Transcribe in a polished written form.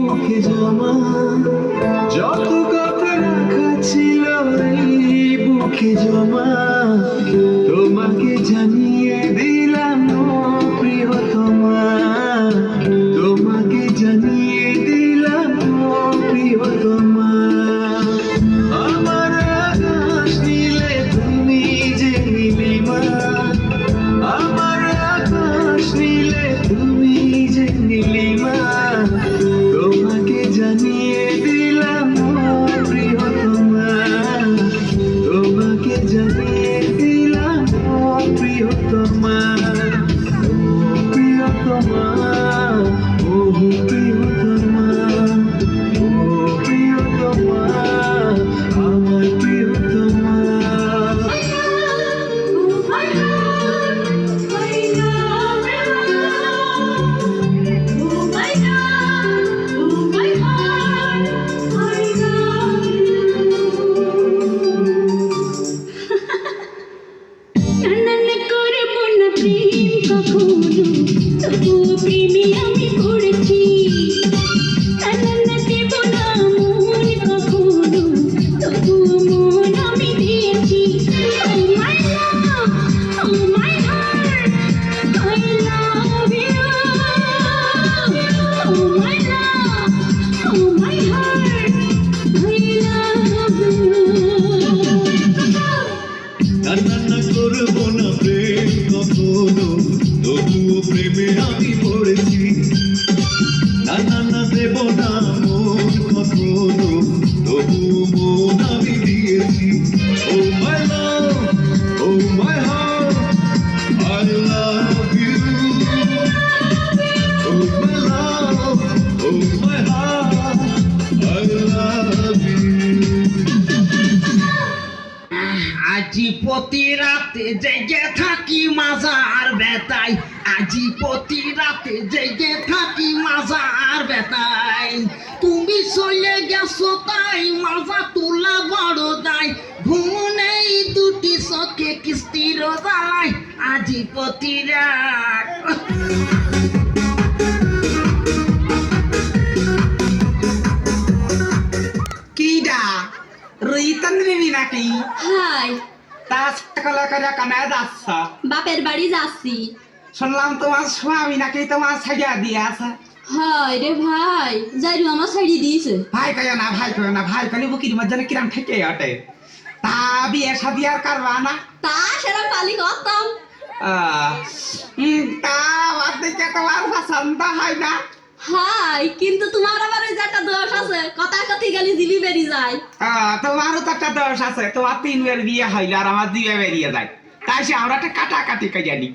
মুখে জমা যত কথা রাখা ছিল এই বুকে জমা তোমাকে জানিয়ে দিলাম ও প্রিয়তমা তোমাকে জানিয়ে দিলাম ও প্রিয়তমা আমার আকাশ নীলে তুমি যে নীলিমা আমার আকাশ নীলে তুমি যে নীলিমা তোমাকে জানিয়ে দিলাম ও প্রিয়তমা তোমাকে জানিয়ে দিলাম ও প্রিয়তমা ও প্রিয়তমা ও প্রিয়তমা ও প্রিয়তমা আমার প্রিয়তমা প্রেমে আমি পড়েছি দেব না মন কখনো তবুও মন আমি দিয়েছি Oh my love, oh my heart, I love you. Oh my love, oh my heart, I love you. না করবো না প্রেম কখনো তবুও প্রেমে আমি পড়েছি না দেব না মন কখনো তবুও মন আমি দিয়েছি Oh my love, oh my heart, I love you. Oh my love, oh my heart, I love you. আজি প্রতি রাতে জেগে থাকি মাজার বেতাই আজি প্রতি রাতে জেগে থাকি মাজার বেতাই তুমি চলে গেছো তাই মাজা তোলা বড় দাই ঘুম নেই দুটি চোখে কিস্তির জ্বালাই আজি প্রতি রাত কিডা রইতন বিবি নাকি হাই তা সকালে করে কানায় যাচ্ছ বাপের বাড়ি যাচ্ছি শুনলাম তোমার স্বামী নাকি তোমার ছাইয়া দিয়ে আছে হাই রে ভাই যাইরু আমার শাড়ি দিয়েছে ভাই কয় না ভাই কয় না ভাই কলি বুকির মধ্যে কিরাম ঠেকে আটে তা বিয়ে শাদি আর করবা না তা সেরকম পালি করতাম তা আমার দিকে তোমার পছন্দ হয় না হাই কিন্তু তোমার আবার ওই যে একটা দোষ আছে কথা কথি গেলি জিবি বেরি যায় তোমারও তো একটা দোষ আছে তোমার 3 বার বিয়ে হইলে আর আমার 2 বেরিয়ে যায় তাই সে আমরা একটা কাটাকাটি জানি